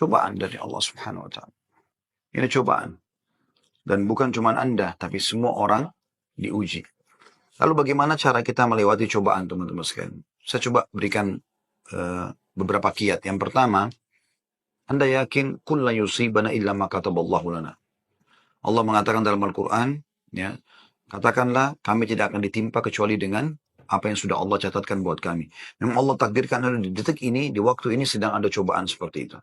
Cobaan dari Allah Subhanahu wa taala. Ini cobaan. Dan bukan cuma Anda, tapi semua orang diuji. Lalu bagaimana cara kita melewati cobaan, teman-teman sekalian? Saya coba berikan beberapa kiat. Yang pertama, Anda yakin kulla yusibana illa ma kataballahu lana. Allah mengatakan dalam Al-Quran, ya, katakanlah kami tidak akan ditimpa kecuali dengan apa yang sudah Allah catatkan buat kami. Memang Allah takdirkan di detik ini, di waktu ini sedang ada cobaan seperti itu.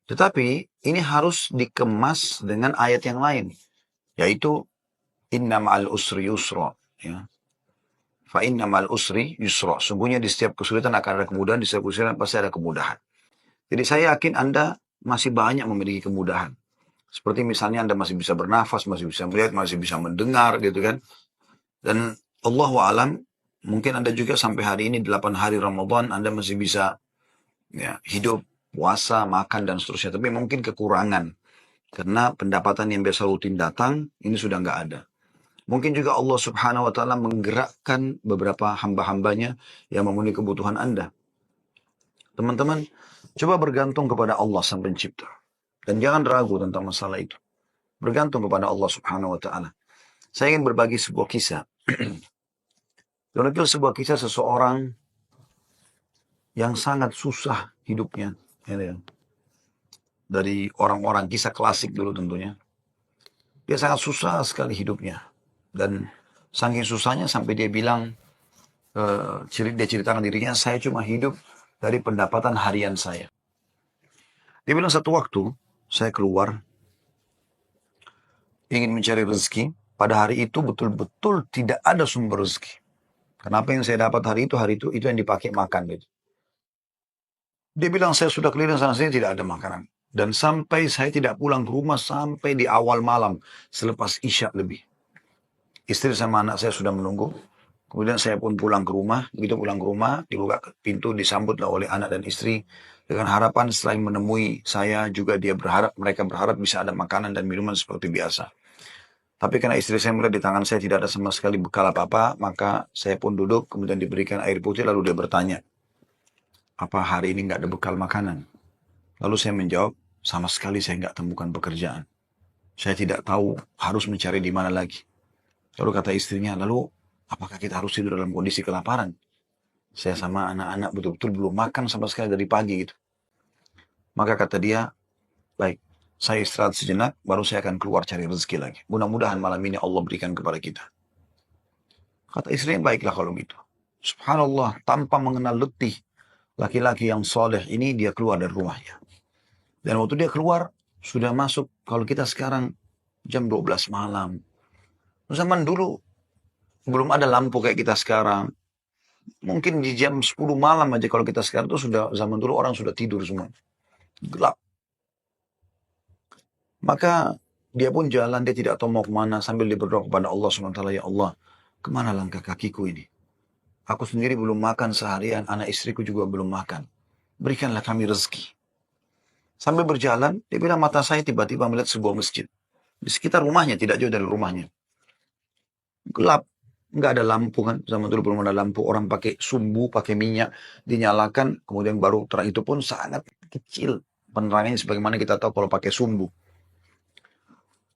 Tetapi ini harus dikemas dengan ayat yang lain, yaitu inna ma'al usri yusra. Ya. Fa inna ma'al usri yusra. Sungguhnya di setiap kesulitan akan ada kemudahan, di setiap kesulitan pasti ada kemudahan. Jadi saya yakin Anda masih banyak memiliki kemudahan. Seperti misalnya Anda masih bisa bernafas, masih bisa melihat, masih bisa mendengar gitu kan. Dan Allahu alam, mungkin Anda juga sampai hari ini 8 hari Ramadan Anda masih bisa ya, hidup, puasa, makan dan seterusnya. Tapi mungkin kekurangan karena pendapatan yang biasa rutin datang ini sudah nggak ada. Mungkin juga Allah Subhanahu wa taala menggerakkan beberapa hamba-hambanya yang memenuhi kebutuhan Anda. Teman-teman, coba bergantung kepada Allah Sang Pencipta. Dan jangan ragu tentang masalah itu. Bergantung kepada Allah Subhanahu wa taala. Saya ingin berbagi sebuah kisah. Dan itu sebuah kisah seseorang yang sangat susah hidupnya. Ya. Dari orang-orang kisah klasik dulu tentunya. Dia sangat susah sekali hidupnya. Dan saking susahnya sampai dia bilang, dia ceritakan dirinya, saya cuma hidup dari pendapatan harian saya. Dia bilang satu waktu, saya keluar, ingin mencari rezeki. Pada hari itu betul-betul tidak ada sumber rezeki. Kenapa yang saya dapat hari itu yang dipakai makan. Gitu. Dia bilang saya sudah keliling sana sini tidak ada makanan. Dan sampai saya tidak pulang ke rumah sampai di awal malam. Selepas Isya lebih. Istri sama anak saya sudah menunggu. Kemudian saya pun pulang ke rumah. Begitu pulang ke rumah, dibuka pintu, disambutlah oleh anak dan istri. Dengan harapan selain menemui saya juga mereka berharap bisa ada makanan dan minuman seperti biasa. Tapi karena istri saya melihat di tangan saya tidak ada sama sekali bekal apa-apa, maka saya pun duduk, kemudian diberikan air putih, lalu dia bertanya, apa hari ini nggak ada bekal makanan? Lalu saya menjawab, sama sekali saya nggak temukan pekerjaan. Saya tidak tahu harus mencari di mana lagi. Lalu kata istrinya, lalu apakah kita harus tidur dalam kondisi kelaparan? Saya sama anak-anak betul-betul belum makan sama sekali dari pagi gitu. Maka kata dia, baik, saya istirahat sejenak, baru saya akan keluar cari rezeki lagi. Mudah-mudahan malam ini Allah berikan kepada kita. Kata istrinya, baiklah kalau gitu. Subhanallah, tanpa mengenal letih, laki-laki yang soleh ini dia keluar dari rumahnya. Dan waktu dia keluar, sudah masuk, kalau kita sekarang jam 12 malam. Zaman dulu, belum ada lampu kayak kita sekarang. Mungkin di jam 10 malam aja kalau kita sekarang itu sudah, zaman dulu orang sudah tidur semua. Gelap. Maka dia pun jalan, dia tidak tahu mau kemana sambil dia berdoa kepada Allah SWT. Ya Allah, kemana langkah kakiku ini? Aku sendiri belum makan seharian, anak istriku juga belum makan. Berikanlah kami rezeki. Sambil berjalan, dia bilang mata saya tiba-tiba melihat sebuah masjid. Di sekitar rumahnya, tidak jauh dari rumahnya. Gelap, nggak ada lampu kan. Zaman dulu belum ada lampu, orang pakai sumbu, pakai minyak, dinyalakan, kemudian baru terang. Itu pun sangat kecil penerangannya sebagaimana kita tahu kalau pakai sumbu.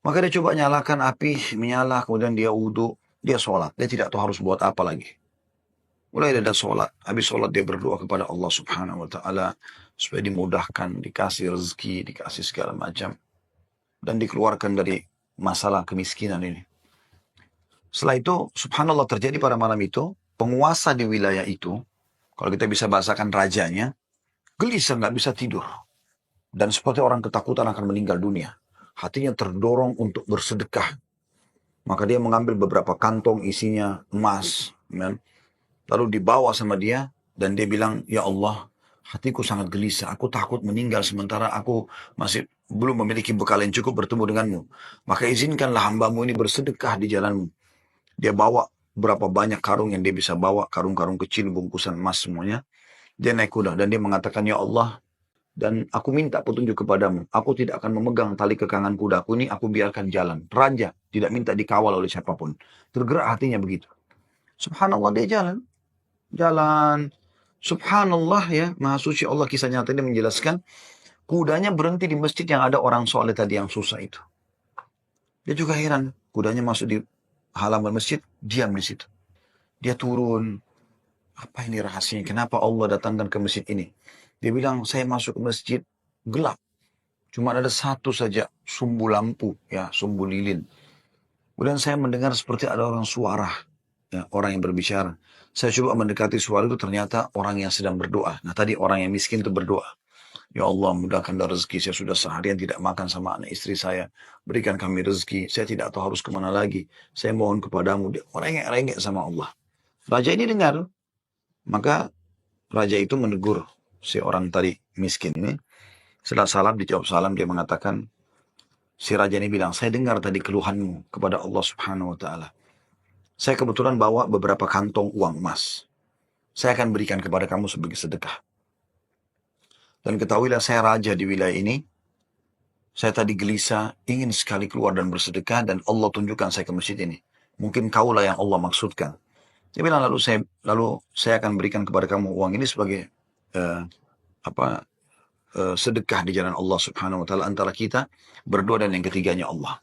Maka dia coba nyalakan api, menyala, kemudian dia wudhu, dia sholat. Dia tidak tahu harus buat apa lagi. Mulai dia sholat. Habis sholat dia berdoa kepada Allah Subhanahu wa ta'ala supaya dimudahkan, dikasih rezeki, dikasih segala macam. Dan dikeluarkan dari masalah kemiskinan ini. Setelah itu, subhanallah terjadi pada malam itu, penguasa di wilayah itu, kalau kita bisa bahasakan rajanya, gelisah nggak bisa tidur. Dan seperti orang ketakutan akan meninggal dunia. Hatinya terdorong untuk bersedekah. Maka dia mengambil beberapa kantong isinya emas. Man. Lalu dibawa sama dia. Dan dia bilang, ya Allah, hatiku sangat gelisah. Aku takut meninggal sementara aku masih belum memiliki bekal yang cukup bertemu denganmu. Maka izinkanlah hambamu ini bersedekah di jalanmu. Dia bawa berapa banyak karung yang dia bisa bawa. Karung-karung kecil, bungkusan emas semuanya. Dia naik kuda dan dia mengatakan, ya Allah, dan aku minta petunjuk kepadamu. Aku tidak akan memegang tali kekangan kudaku ini, aku biarkan jalan. Raja, tidak minta dikawal oleh siapapun. Tergerak hatinya begitu. Subhanallah dia jalan. Jalan. Subhanallah ya, Maha Suci Allah kisah nyata ini menjelaskan. Kudanya berhenti di masjid yang ada orang soleh tadi yang susah itu. Dia juga heran. Kudanya masuk di halaman masjid, diam di situ. Dia turun. Apa ini rahasianya? Kenapa Allah datangkan ke masjid ini? Dia bilang, saya masuk ke masjid, gelap. Cuma ada satu saja sumbu lampu, ya, sumbu lilin. Kemudian saya mendengar seperti ada orang suara, ya, orang yang berbicara. Saya coba mendekati suara itu, ternyata orang yang sedang berdoa. Nah, tadi orang yang miskin itu berdoa. Ya Allah, mudahkanlah rezeki. Saya sudah seharian tidak makan sama anak istri saya. Berikan kami rezeki. Saya tidak tahu harus kemana lagi. Saya mohon kepadamu. Dia rengek-rengek sama Allah. Raja ini dengar. Maka raja itu menegur si orang tadi miskin ini. Setelah salam, dijawab salam, dia mengatakan, si raja ini bilang, saya dengar tadi keluhanmu kepada Allah Subhanahu wa Ta'ala. Saya kebetulan bawa beberapa kantong uang emas. Saya akan berikan kepada kamu sebagai sedekah. Dan ketahuilah saya raja di wilayah ini. Saya tadi gelisah, ingin sekali keluar dan bersedekah, dan Allah tunjukkan saya ke masjid ini. Mungkin kaulah yang Allah maksudkan. Dia bilang, lalu saya akan berikan kepada kamu uang ini sebagai eh, apa sedekah di jalan Allah Subhanahu wa Ta'ala antara kita berdua, dan yang ketiganya Allah.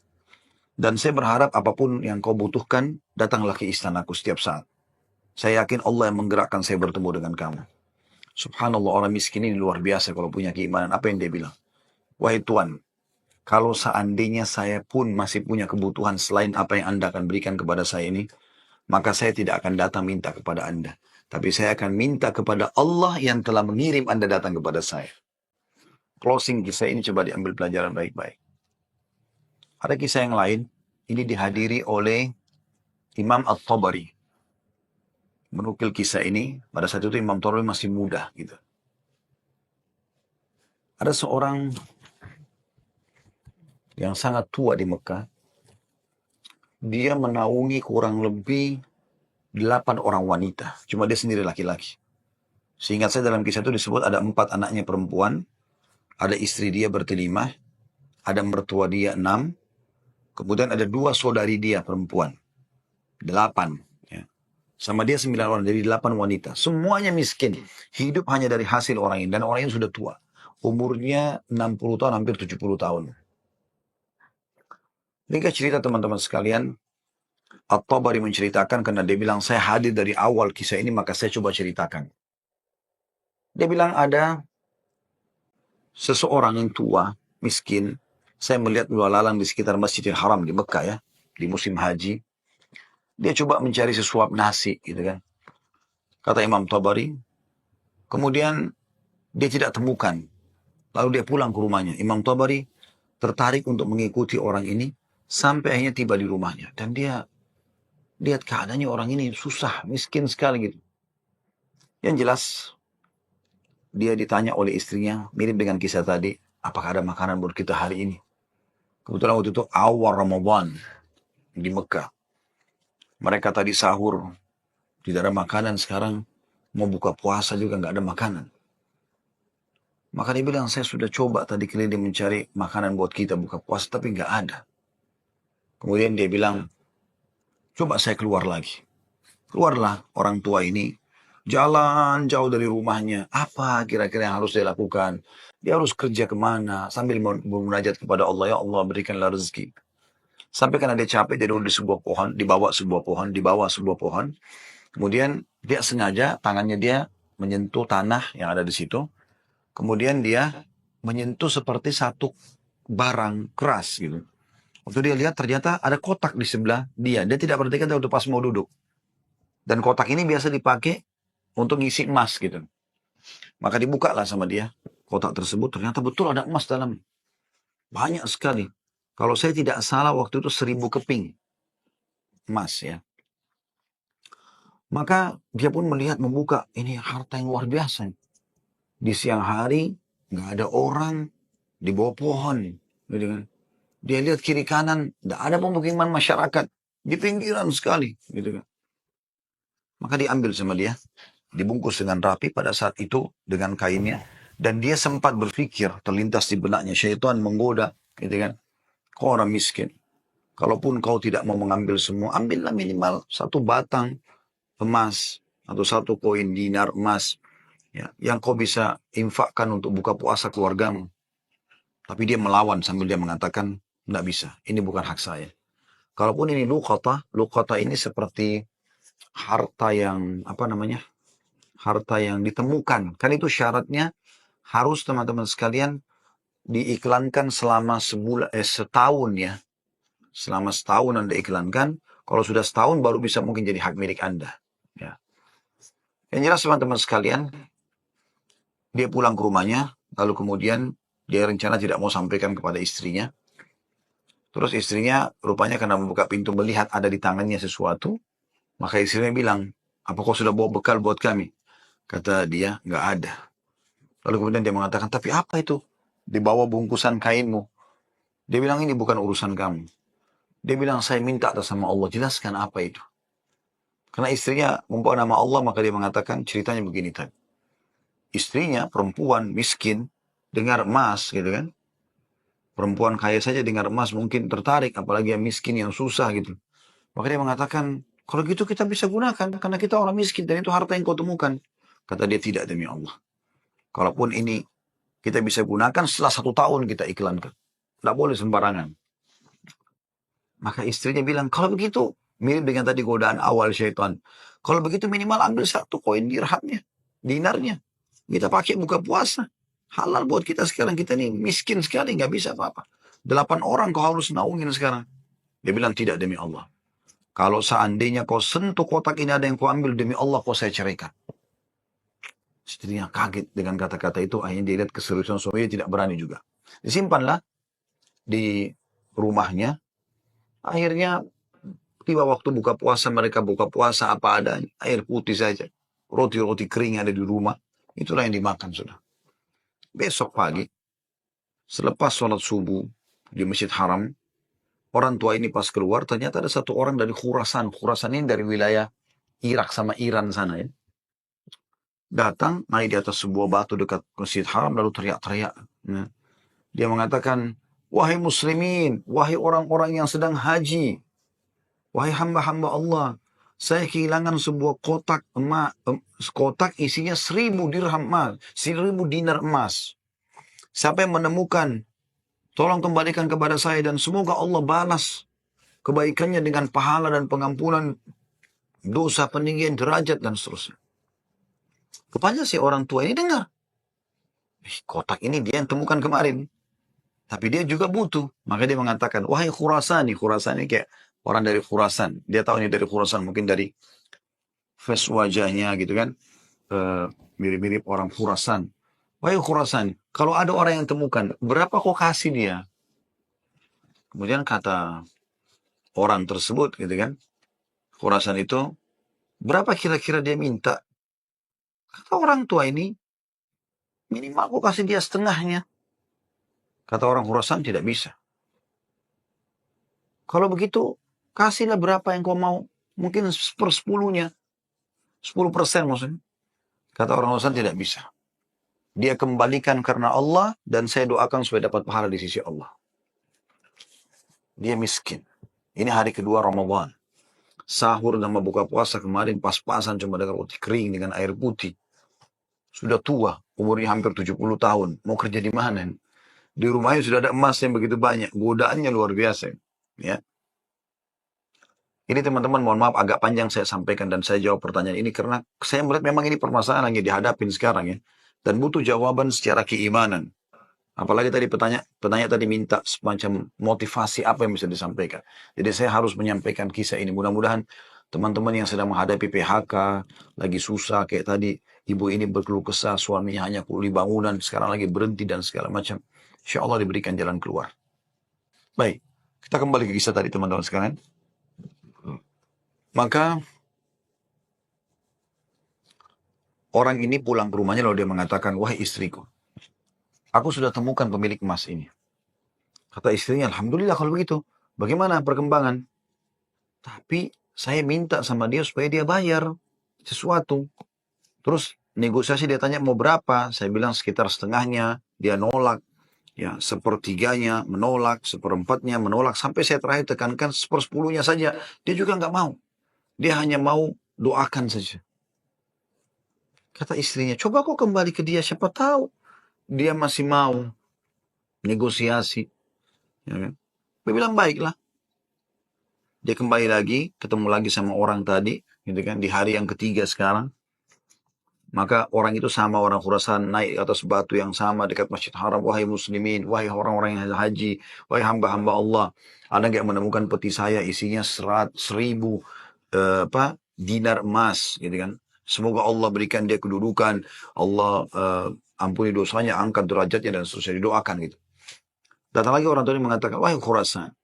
Dan saya berharap apapun yang kau butuhkan, datanglah ke istanaku setiap saat. Saya yakin Allah yang menggerakkan saya bertemu dengan kamu. Subhanallah, orang miskin ini luar biasa kalau punya keimanan. Apa yang dia bilang? Wahai Tuhan, kalau seandainya saya pun masih punya kebutuhan selain apa yang Anda akan berikan kepada saya ini, maka saya tidak akan datang minta kepada Anda. Tapi saya akan minta kepada Allah yang telah mengirim Anda datang kepada saya. Closing kisah ini coba diambil pelajaran baik-baik. Ada kisah yang lain, ini dihadiri oleh Imam At-Tabari. Menukil kisah ini, pada saat itu Imam Tabari masih muda gitu. Ada seorang yang sangat tua di Mekah. Dia menaungi kurang lebih 8 orang wanita. Cuma dia sendiri laki-laki. Seingat saya dalam kisah itu disebut ada 4 anaknya perempuan. Ada istri dia berarti 5. Ada mertua dia 6. Kemudian ada 2 saudari dia perempuan. 8. Ya. Sama dia 9 orang. Jadi 8 wanita. Semuanya miskin. Hidup hanya dari hasil orang ini. Dan orang ini sudah tua. Umurnya 60 tahun, hampir 70 tahun. Ringkas cerita teman-teman sekalian. At-Tabari menceritakan karena dia bilang, saya hadir dari awal kisah ini, maka saya coba ceritakan. Dia bilang ada seseorang yang tua, miskin. Saya melihat lalang di sekitar Masjidil Haram di Mekah ya, di musim haji. Dia coba mencari sesuap nasi gitu kan. Kata Imam Tabari. Kemudian dia tidak temukan. Lalu dia pulang ke rumahnya. Imam Tabari tertarik untuk mengikuti orang ini sampai akhirnya tiba di rumahnya. Dan dia lihat keadaannya orang ini susah, miskin sekali gitu. Yang jelas, dia ditanya oleh istrinya, mirip dengan kisah tadi, apakah ada makanan buat kita hari ini? Kebetulan waktu itu awal Ramadan di Mekah. Mereka tadi sahur, tidak ada makanan, sekarang mau buka puasa juga nggak ada makanan. Maka dia bilang, saya sudah coba tadi keliling mencari makanan buat kita buka puasa, tapi nggak ada. Kemudian dia bilang, coba saya keluar lagi. Keluarlah orang tua ini, jalan jauh dari rumahnya. Apa kira-kira yang harus dia lakukan? Dia harus kerja kemana? Sambil bermunajat kepada Allah, ya Allah berikanlah rezeki. Sampai karena dia capek, dia duduk di sebuah pohon, dibawa sebuah pohon. Kemudian dia sengaja, tangannya dia menyentuh tanah yang ada di situ. Kemudian dia menyentuh seperti satu barang keras gitu. Waktu dia lihat ternyata ada kotak di sebelah dia. Dia tidak perhatikan waktu pas mau duduk. Dan kotak ini biasa dipakai untuk ngisi emas gitu. Maka dibuka lah sama dia. Kotak tersebut ternyata betul ada emas dalam. Banyak sekali. Kalau saya tidak salah waktu itu 1000 keping emas ya. Maka dia pun melihat membuka. Ini harta yang luar biasa. Di siang hari nggak ada orang di bawah pohon. Gitu kan. Dia lihat kiri kanan. Tidak ada pemukiman masyarakat. Di pinggiran sekali. Gitu kan. Maka diambil sama dia. Dibungkus dengan rapi pada saat itu dengan kainnya. Dan dia sempat berpikir, terlintas di benaknya, syaitan menggoda, gitu kan. Kau orang miskin. Kalaupun kau tidak mau mengambil semua, ambillah minimal 1 batang emas atau 1 koin dinar emas, ya, yang kau bisa infakkan untuk buka puasa keluargamu. Tapi dia melawan sambil dia mengatakan, nggak bisa, ini bukan hak saya. Kalaupun ini luqata ini seperti harta yang, apa namanya, harta yang ditemukan. Kan itu syaratnya harus teman-teman sekalian diiklankan selama setahun ya. Selama setahun Anda iklankan, kalau sudah setahun baru bisa mungkin jadi hak milik Anda. Ya. Yang jelas teman-teman sekalian, dia pulang ke rumahnya, lalu kemudian dia rencana tidak mau sampaikan kepada istrinya. Terus istrinya rupanya karena membuka pintu melihat ada di tangannya sesuatu, maka istrinya bilang, apa kau sudah bawa bekal buat kami? Kata dia, nggak ada. Lalu kemudian dia mengatakan, tapi apa itu? Di bawah bungkusan kainmu. Dia bilang, ini bukan urusan kamu. Dia bilang, saya minta atas sama Allah, jelaskan apa itu. Karena istrinya membawa nama Allah, maka dia mengatakan ceritanya begini tadi. Istrinya, perempuan, miskin, dengar emas, gitu kan. Perempuan kaya saja dengar emas mungkin tertarik, apalagi yang miskin, yang susah gitu. Maka dia mengatakan, kalau gitu kita bisa gunakan, karena kita orang miskin, dan itu harta yang kau temukan. Kata dia, tidak demi Allah. Kalaupun ini kita bisa gunakan, setelah 1 tahun kita iklankan. Tidak boleh sembarangan. Maka istrinya bilang, kalau begitu, mirip dengan tadi godaan awal syaitan. Kalau begitu minimal ambil 1 koin dirhamnya, dinarnya. Kita pakai buka puasa. Halal buat kita sekarang. Kita ini miskin sekali, nggak bisa apa-apa. 8 orang kau harus naungin sekarang. Dia bilang, tidak demi Allah. Kalau seandainya kau sentuh kotak ini ada yang kau ambil, demi Allah kau saya ceraikan. Istrinya kaget dengan kata-kata itu. Akhirnya dia lihat keseriusan suaminya, tidak berani juga. Disimpanlah di rumahnya. Akhirnya tiba waktu buka puasa, mereka buka puasa apa adanya. Air putih saja. Roti-roti kering ada di rumah. Itulah yang dimakan sudah. Besok pagi, selepas sholat subuh di Masjid Haram, orang tua ini pas keluar, ternyata ada 1 orang dari Khurasan. Khurasan ini dari wilayah Irak sama Iran sana ya. Datang, naik di atas sebuah batu dekat Masjid Haram, lalu teriak-teriak. Ya. Dia mengatakan, wahai muslimin, wahai orang-orang yang sedang haji, wahai hamba-hamba Allah, saya kehilangan sebuah kotak emas, kotak isinya 1.000 dirham emas, 1.000 dinar emas. Siapa yang menemukan, tolong kembalikan kepada saya dan semoga Allah balas kebaikannya dengan pahala dan pengampunan dosa, peninggian derajat dan seterusnya. Rupanya si orang tua ini dengar, kotak ini dia yang temukan kemarin. Tapi dia juga butuh. Maka dia mengatakan, wahai Khurasani. Khurasani kayak orang dari Khurasan. Dia tahu ini dari Khurasan. Mungkin dari face wajahnya gitu kan. Mirip-mirip orang Khurasan. Wahai Khurasan. Kalau ada orang yang temukan, berapa kau kasih dia? Kemudian kata orang tersebut gitu kan. Khurasan itu, berapa kira-kira dia minta? Kata orang tua ini, minimal aku kasih dia setengahnya. Kata orang Khurasan, tidak bisa. Kalau begitu, kasihlah berapa yang kau mau. Mungkin 1/10-nya. 10% maksudnya. Kata orang Khurasan, tidak bisa. Dia kembalikan karena Allah, dan saya doakan supaya dapat pahala di sisi Allah. Dia miskin. Ini hari kedua Ramadan. Sahur dan buka puasa kemarin pas-pasan cuma dengan roti kering dengan air putih. Sudah tua, umurnya hampir 70 tahun. Mau kerja di mana? Di rumahnya sudah ada emas yang begitu banyak. Godaannya luar biasa. Ya. Ini teman-teman mohon maaf agak panjang saya sampaikan dan saya jawab pertanyaan ini karena saya melihat memang ini permasalahan yang dihadapin sekarang ya. Dan butuh jawaban secara keimanan. Apalagi tadi penanya tadi minta semacam motivasi apa yang bisa disampaikan. Jadi saya harus menyampaikan kisah ini. Mudah-mudahan teman-teman yang sedang menghadapi PHK, lagi susah kayak tadi ibu ini berkeluh kesah, suaminya hanya kuli bangunan, sekarang lagi berhenti dan segala macam. Insya Allah diberikan jalan keluar. Baik, kita kembali ke kisah tadi teman-teman sekalian. Maka orang ini pulang ke rumahnya lalu dia mengatakan, wahai istriku, aku sudah temukan pemilik emas ini. Kata istrinya, alhamdulillah kalau begitu. Bagaimana perkembangan? Tapi saya minta sama dia supaya dia bayar sesuatu. Terus negosiasi dia tanya mau berapa? Saya bilang sekitar setengahnya. Dia nolak. Ya, sepertiganya menolak, seperempatnya menolak. Sampai saya terakhir tekankan 1/10-nya saja. Dia juga nggak mau. Dia hanya mau doakan saja. Kata istrinya, coba kau kembali ke dia. Siapa tahu dia masih mau. negosiasi. Ya kan? Dia bilang baiklah. Dia kembali lagi, ketemu lagi sama orang tadi, gitu kan, di hari yang ketiga sekarang. Maka orang itu sama orang Khurasan naik atas batu yang sama dekat Masjid Haram. Wahai muslimin, wahai orang-orang yang haji, wahai hamba-hamba Allah. Ada nggak menemukan peti saya isinya 1.000 dinar emas, gitu kan. Semoga Allah berikan dia kedudukan, Allah ampuni dosanya, angkat derajatnya dan seterusnya, didoakan gitu. Datang lagi orang tadi mengatakan, wahai Khurasan,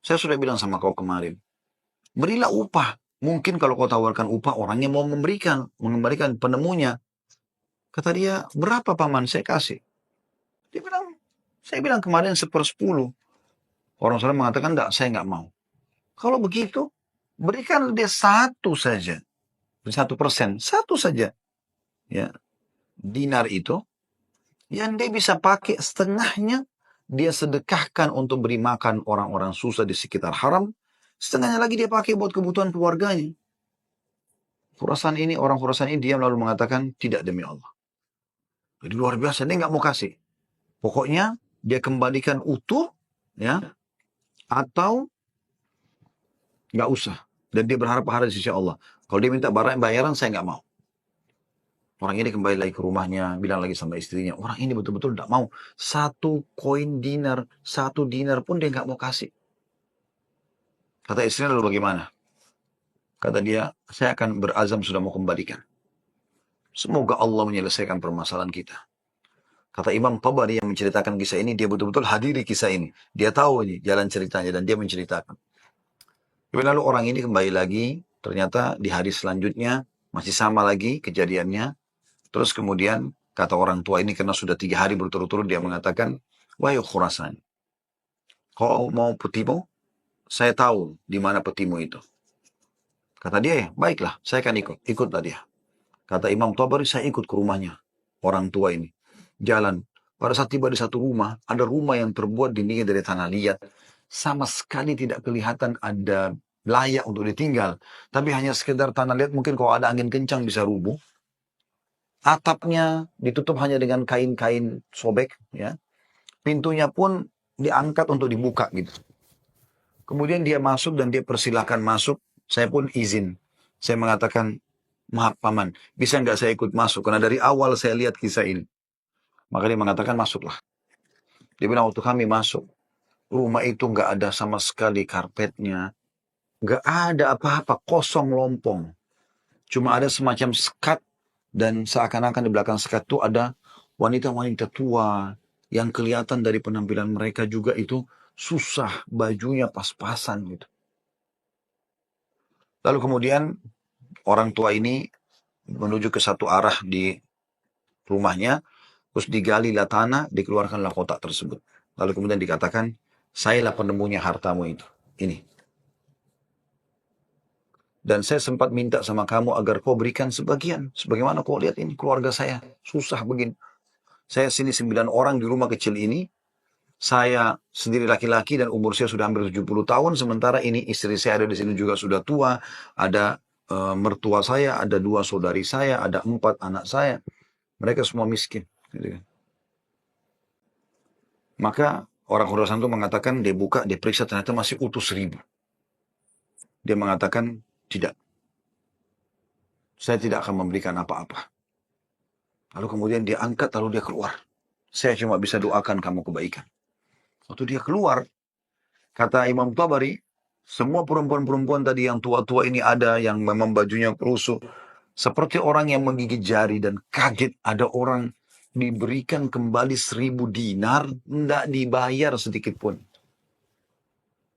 saya sudah bilang sama kau kemarin, berilah upah. Mungkin kalau kau tawarkan upah, orangnya mau mengembalikan penemunya. Kata dia, berapa paman saya kasih? Dia bilang, saya bilang kemarin 1/10. Orang sana mengatakan, enggak, saya enggak mau. Kalau begitu, berikan dia satu saja. 1%, satu saja. Ya, dinar itu, yang dia bisa pakai setengahnya, dia sedekahkan untuk beri makan orang-orang susah di sekitar haram. Setengahnya lagi dia pakai buat kebutuhan keluarganya. Orang Khurasan ini diam lalu mengatakan, tidak demi Allah. Jadi luar biasa, dia nggak mau kasih. Pokoknya dia kembalikan utuh, ya, atau nggak usah. Dan dia berharap pahala di sisi Allah. Kalau dia minta bayaran, saya nggak mau. Orang ini kembali lagi ke rumahnya, bilang lagi sama istrinya, orang ini betul-betul nggak mau. 1 dinar, 1 dinar pun dia nggak mau kasih. Kata istrinya, lalu bagaimana? Kata dia, saya akan berazam sudah mau kembalikan. Semoga Allah menyelesaikan permasalahan kita. Kata Imam Tabari yang menceritakan kisah ini, dia betul-betul hadiri kisah ini. Dia tahu ini jalan ceritanya dan dia menceritakan. Lalu orang ini kembali lagi, ternyata di hari selanjutnya masih sama lagi kejadiannya. Terus kemudian kata orang tua ini karena sudah 3 hari berturut-turut dia mengatakan, wahai Khurasan, kau mau petimu? Saya tahu di mana petimu itu. Kata dia, ya, baiklah, saya akan ikut. Ikutlah dia. Kata Imam Tabari, saya ikut ke rumahnya orang tua ini. Jalan. Pada saat tiba di satu rumah, ada rumah yang terbuat dindingnya dari tanah liat. Sama sekali tidak kelihatan ada layak untuk ditinggal. Tapi hanya sekedar tanah liat, mungkin kalau ada angin kencang bisa rubuh. Atapnya ditutup hanya dengan kain-kain sobek. Ya. Pintunya pun diangkat untuk dibuka gitu. Kemudian dia masuk dan dia persilahkan masuk. Saya pun izin. Saya mengatakan, maaf paman, bisa nggak saya ikut masuk? Karena dari awal saya lihat kisah ini. Maka dia mengatakan masuklah. Dia bilang waktu kami masuk, rumah itu nggak ada sama sekali karpetnya. Nggak ada apa-apa, kosong lompong. Cuma ada semacam sekat dan seakan-akan di belakang sekat itu ada wanita-wanita tua yang kelihatan dari penampilan mereka juga itu susah, bajunya pas-pasan gitu. Lalu kemudian orang tua ini menuju ke satu arah di rumahnya, terus digalilah tanah, dikeluarkanlah kotak tersebut. Lalu kemudian dikatakan, sayalah penemunya hartamu itu. Ini. Dan saya sempat minta sama kamu agar kau berikan sebagian. Sebagaimana kau lihat ini, keluarga saya susah begini. Saya sini 9 orang di rumah kecil ini. Saya sendiri laki-laki dan umur saya sudah hampir 70 tahun. Sementara ini istri saya ada di sini juga sudah tua. Ada mertua saya, ada 2 saudari saya, ada 4 anak saya. Mereka semua miskin. Gitu kan. Maka orang Khurasan itu mengatakan, dia buka, dia periksa, ternyata masih utuh 1.000. Dia mengatakan, tidak. Saya tidak akan memberikan apa-apa. Lalu kemudian dia angkat, lalu dia keluar. Saya cuma bisa doakan kamu kebaikan. Waktu dia keluar, kata Imam Tabari, semua perempuan-perempuan tadi yang tua-tua ini ada, yang memang bajunya kerusuh. Seperti orang yang menggigit jari dan kaget ada orang diberikan kembali 1.000 dinar, tidak dibayar sedikit pun.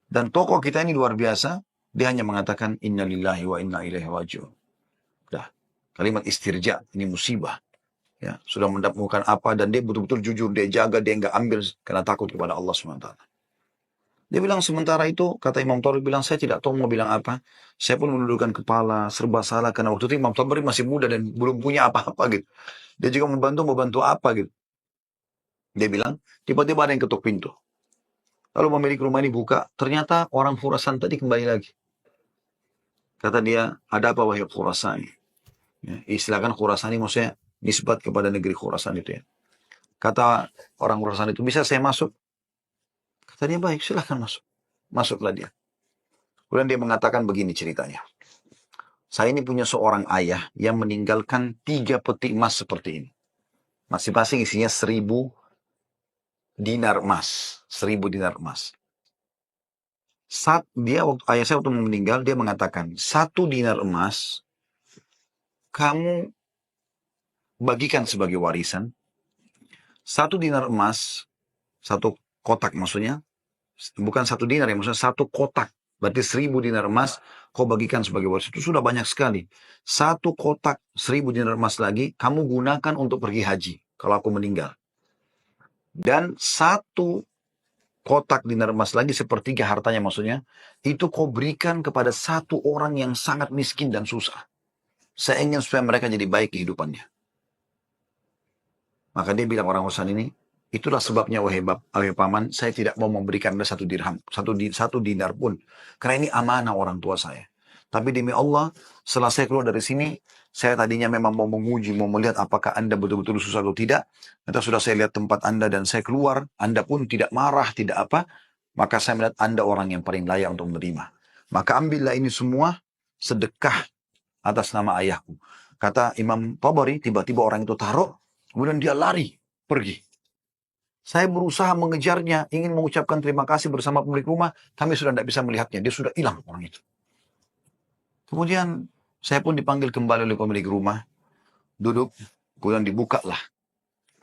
Dan tokoh kita ini luar biasa, dia hanya mengatakan, Inna lillahi wa inna ilaihi raji'un. Dah, kalimat istirja, ini musibah. Ya, sudah mendapatkan apa dan dia betul-betul jujur, dia jaga, dia nggak ambil karena takut kepada Allah SWT. Dia bilang sementara itu, kata Imam Tabari bilang, saya tidak tahu mau bilang apa. Saya pun menundukkan kepala, serba salah, karena waktu itu Imam Tabari masih muda dan belum punya apa-apa gitu. Dia juga membantu apa gitu. Dia bilang, tiba-tiba ada yang ketuk pintu. Lalu pemilik rumah ini buka, ternyata orang Khurasan tadi kembali lagi. Kata dia, ada apa wahai Khurasan? Ya, istilahkan Khurasan ini maksudnya nisbat kepada negeri Khurasan itu ya. Kata orang urusan itu, bisa saya masuk? Kata dia, baik, silahkan masuk. Masuklah dia. Kemudian dia mengatakan begini ceritanya. Saya ini punya seorang ayah yang meninggalkan 3 peti emas seperti ini. Masing-masing isinya 1.000 dinar emas. 1.000 dinar emas. Saat dia, waktu ayah saya waktu meninggal, dia mengatakan, 1 dinar emas kamu bagikan sebagai warisan. 1 dinar emas, satu kotak maksudnya, bukan 1 dinar ya, maksudnya satu kotak. Berarti 1.000 dinar emas kau bagikan sebagai warisan. Itu sudah banyak sekali. Satu kotak 1.000 dinar emas lagi kamu gunakan untuk pergi haji kalau aku meninggal. Dan satu kotak dinar emas lagi, sepertiga hartanya maksudnya, itu kau berikan kepada satu orang yang sangat miskin dan susah. Saya ingin supaya mereka jadi baik kehidupannya. Maka dia bilang orang urusan ini, itulah sebabnya wahai paman, saya tidak mau memberikan Anda 1 dirham, satu dinar pun. Karena ini amanah orang tua saya. Tapi demi Allah, setelah saya keluar dari sini, saya tadinya memang mau menguji, mau melihat apakah Anda betul-betul susah atau tidak. Ternyata sudah saya lihat tempat Anda dan saya keluar, Anda pun tidak marah, tidak apa. Maka saya melihat Anda orang yang paling layak untuk menerima. Maka ambillah ini semua sedekah atas nama ayahku. Kata Imam Tabari, tiba-tiba orang itu taruh, kemudian dia lari, pergi. Saya berusaha mengejarnya, ingin mengucapkan terima kasih bersama pemilik rumah, kami sudah tidak bisa melihatnya, dia sudah hilang orang itu. Kemudian saya pun dipanggil kembali oleh pemilik rumah, duduk, kemudian dibukalah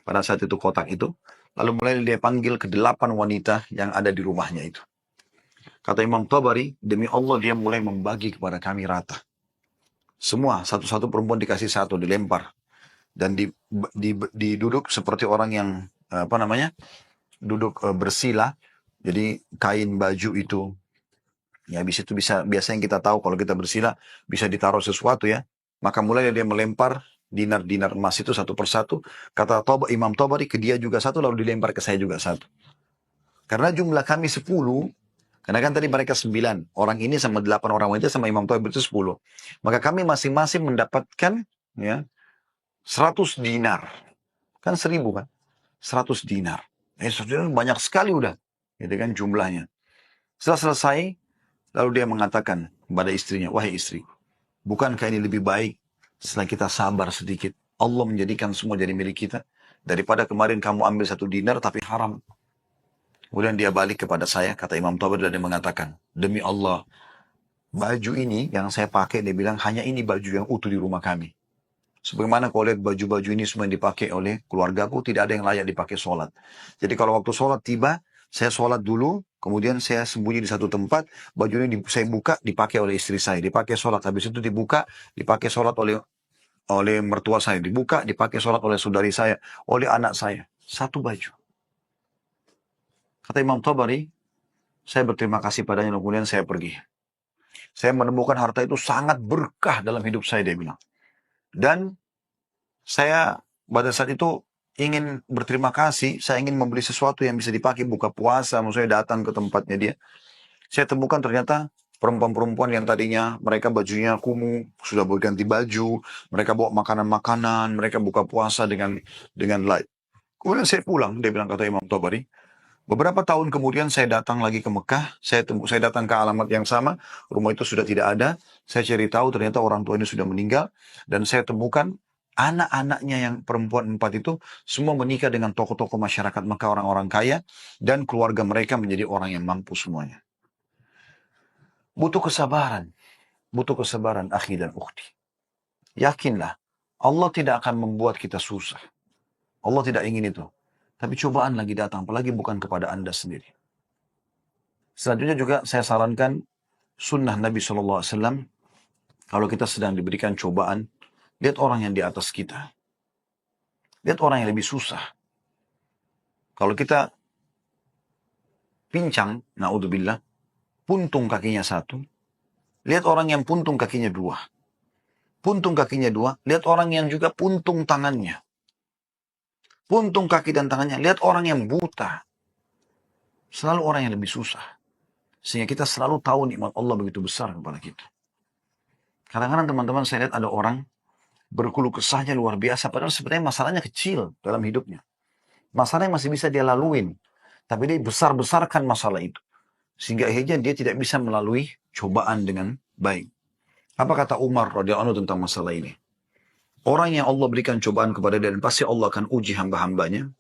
pada saat itu kotak itu, lalu mulai dia panggil ke 8 wanita yang ada di rumahnya itu. Kata Imam Tabari, demi Allah dia mulai membagi kepada kami rata. Semua, satu-satu perempuan dikasih satu, dilempar. Dan diduduk seperti orang yang, apa namanya, duduk bersila. Jadi kain baju itu, ya habis itu biasa yang kita tahu kalau kita bersila, bisa ditaruh sesuatu ya. Maka mulai dia melempar dinar-dinar emas itu satu persatu. Kata Imam Tabari, ke dia juga satu, lalu dilempar ke saya juga satu. Karena jumlah kami 10, karena kan tadi mereka 9. Orang ini sama 8 orang wanita sama Imam Tabari itu 10. Maka kami masing-masing mendapatkan ya 100 dinar. Kan 1.000 kan? 100 dinar. 100 dinar banyak sekali udah. Gitu kan jumlahnya. Setelah selesai, lalu dia mengatakan kepada istrinya, wahai istri, bukankah ini lebih baik setelah kita sabar sedikit, Allah menjadikan semua jadi milik kita, daripada kemarin kamu ambil 1 dinar tapi haram. Kemudian dia balik kepada saya, kata Imam Tabari, dan dia mengatakan, demi Allah, baju ini yang saya pakai, dia bilang, hanya ini baju yang utuh di rumah kami. Sebagaimana kau lihat baju-baju ini semua yang dipakai oleh keluargaku, tidak ada yang layak dipakai sholat. Jadi kalau waktu sholat tiba, saya sholat dulu, kemudian saya sembunyi di satu tempat, baju ini saya buka, dipakai oleh istri saya, dipakai sholat. Habis itu dibuka, dipakai sholat oleh mertua saya, dibuka, dipakai sholat oleh saudari saya, oleh anak saya. Satu baju. Kata Imam Tabari, saya berterima kasih padanya, kemudian saya pergi. Saya menemukan harta itu sangat berkah dalam hidup saya, dia bilang. Dan saya pada saat itu ingin berterima kasih, saya ingin membeli sesuatu yang bisa dipakai buka puasa, maksudnya datang ke tempatnya dia. Saya temukan ternyata perempuan-perempuan yang tadinya mereka bajunya kumuh, sudah berganti baju, mereka bawa makanan-makanan, mereka buka puasa dengan light. Kemudian saya pulang, dia bilang, kata Imam Tabari. Beberapa tahun kemudian saya datang lagi ke Mekah, saya datang ke alamat yang sama, rumah itu sudah tidak ada, saya cari tahu ternyata orang tua ini sudah meninggal, dan saya temukan anak-anaknya yang perempuan 4 itu, semua menikah dengan tokoh-tokoh masyarakat Mekah, orang-orang kaya, dan keluarga mereka menjadi orang yang mampu semuanya. Butuh kesabaran akhi dan ukhti. Yakinlah, Allah tidak akan membuat kita susah. Allah tidak ingin itu. Tapi cobaan lagi datang, apalagi bukan kepada Anda sendiri. Selanjutnya juga saya sarankan sunnah Nabi SAW, kalau kita sedang diberikan cobaan, lihat orang yang di atas kita. Lihat orang yang lebih susah. Kalau kita pincang, na'udzubillah, puntung kakinya 1, lihat orang yang puntung kakinya 2. Puntung kakinya 2, lihat orang yang juga puntung tangannya. Puntung kaki dan tangannya, lihat orang yang buta. Selalu orang yang lebih susah. Sehingga kita selalu tahu nikmat Allah begitu besar kepada kita. Kadang-kadang teman-teman saya lihat ada orang berkeluh kesahnya luar biasa, padahal sebenarnya masalahnya kecil dalam hidupnya. Masalah yang masih bisa dia laluin. Tapi dia besar-besarkan masalah itu. Sehingga akhirnya dia tidak bisa melalui cobaan dengan baik. Apa kata Umar radhiyallahu anhu tentang masalah ini? Orang yang Allah berikan cobaan kepada dia dan pasti Allah akan uji hamba-hambanya.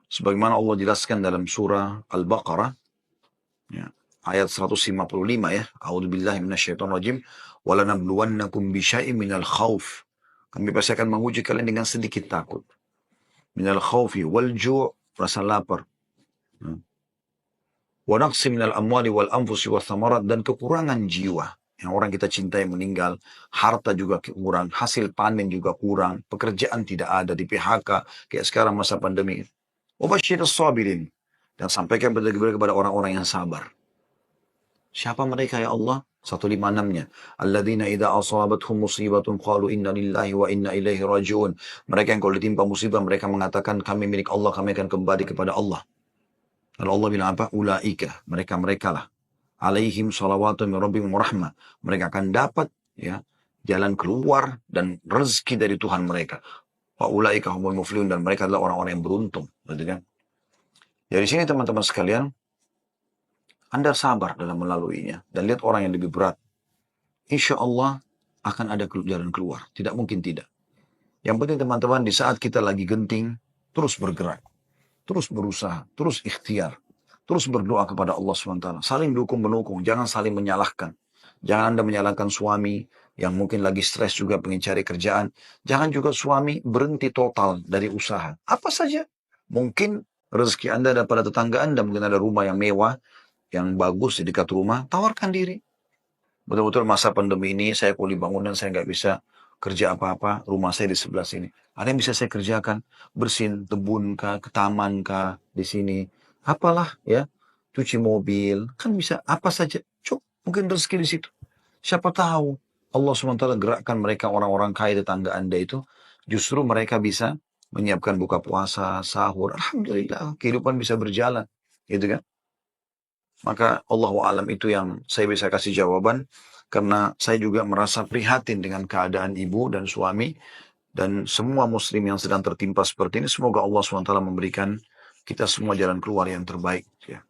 Sebagaimana Allah jelaskan dalam surah Al-Baqarah, ya, ayat 155 ya. A'udzubillahi minasyaitonirrajim. Walanabluwannakum bisyai'in minal khauf. Kami pasti akan menguji kalian dengan sedikit takut. Minal khaufi wal ju', rasa lapar. Ya. Wa naqsi minal amwali wal anfusi wath thamarat, dan kekurangan jiwa. Yang orang kita cintai meninggal, harta juga kurang, hasil panen juga kurang, pekerjaan tidak ada, di PHK, kayak sekarang masa pandemi. Wabasyirus sabirin. Dan sampaikan kepada orang-orang yang sabar. Siapa mereka ya Allah? 156-nya. Alladzina idza asabathum musibatun qalu inna lillahi wa inna ilaihi raji'un. Mereka yang kalau ditimpa musibah mereka mengatakan kami milik Allah, kami akan kembali kepada Allah. Lalu Allah bilang apa? Ulaika, mereka-mereka lah. Alaihim salawatu min rabbihim rahmah. Mereka akan dapat ya jalan keluar dan rezeki dari Tuhan mereka. Wa ulaika humul muflihun, dan mereka adalah orang-orang yang beruntung, gitu kan? Dari sini teman-teman sekalian, Anda sabar dalam melaluinya dan lihat orang yang lebih berat. Insya Allah akan ada jalan keluar. Tidak mungkin tidak. Yang penting teman-teman, di saat kita lagi genting, terus bergerak, terus berusaha, terus ikhtiar, terus berdoa kepada Allah SWT. Saling dukung-menukung, jangan saling menyalahkan. Jangan Anda menyalahkan suami yang mungkin lagi stres juga pengen cari kerjaan. Jangan juga suami berhenti total dari usaha. Apa saja. Mungkin rezeki Anda ada pada tetangga Anda, mungkin ada rumah yang mewah, yang bagus di dekat rumah, tawarkan diri. Betul-betul masa pandemi ini saya kuli bangunan, saya nggak bisa kerja apa-apa, rumah saya di sebelah sini. Ada yang bisa saya kerjakan, bersihin kebun kah, ke taman kah, di sini. Apalah ya, cuci mobil, kan bisa apa saja. Cuk, mungkin rezeki di situ. Siapa tahu Allah SWT gerakkan mereka orang-orang kaya tetangga Anda itu, justru mereka bisa menyiapkan buka puasa, sahur. Alhamdulillah, kehidupan bisa berjalan. Gitu kan? Maka Allahu alam itu yang saya bisa kasih jawaban, karena saya juga merasa prihatin dengan keadaan ibu dan suami dan semua muslim yang sedang tertimpa seperti ini. Semoga Allah SWT memberikan kita semua jalan keluar yang terbaik. Ya.